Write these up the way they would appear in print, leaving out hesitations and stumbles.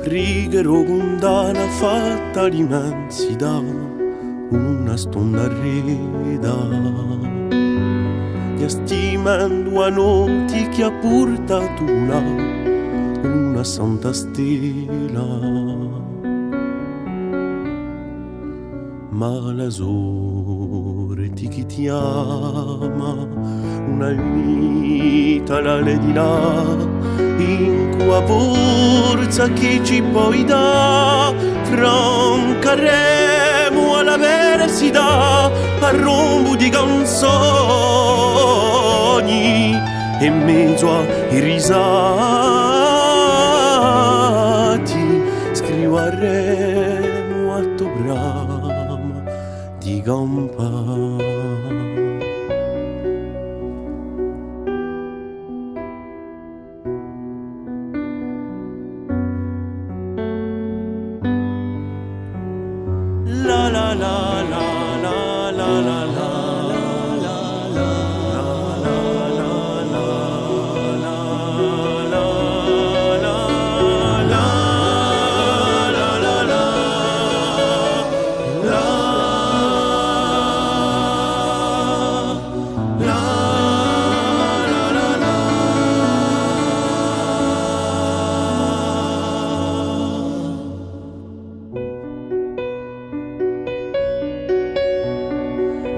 righe condanna fatta l'immensità, una stonda reda gli stimando a noti che ha portato una santa stella. Ma la sorte che ti ama, una vita la di là, in qua forza che ci puoi dà, francaremo alla verità, a rombo di canzoni, in mezzo ai risati, scriveremo a tuo bravo di campa. La la la la la la la la.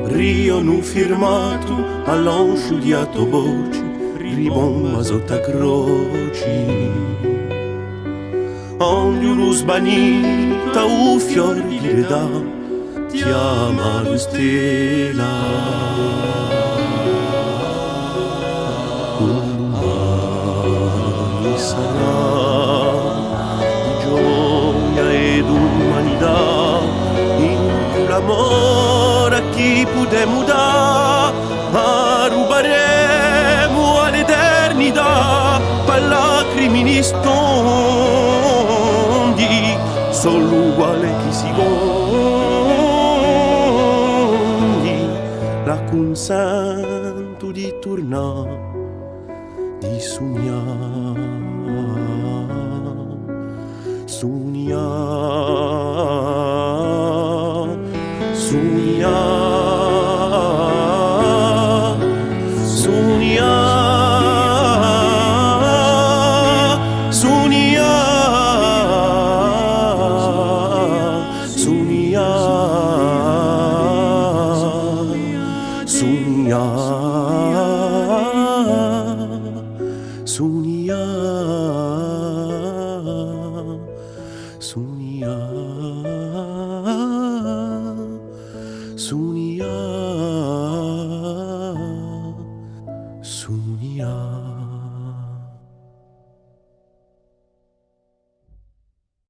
Rio non firmato all'angiuliato voce, ribomba sotto a croci. Ognuno sbanita un fior di redà, ti ama la stella. Un bagno sarà di gioia ed umanità, in l'amore chi potremo dare, ma ruberemo all'eternità per lacrimi stondi, solo uguale chi si gondi, la consento di tornare, di sognare, sognare, sognare. Sonia.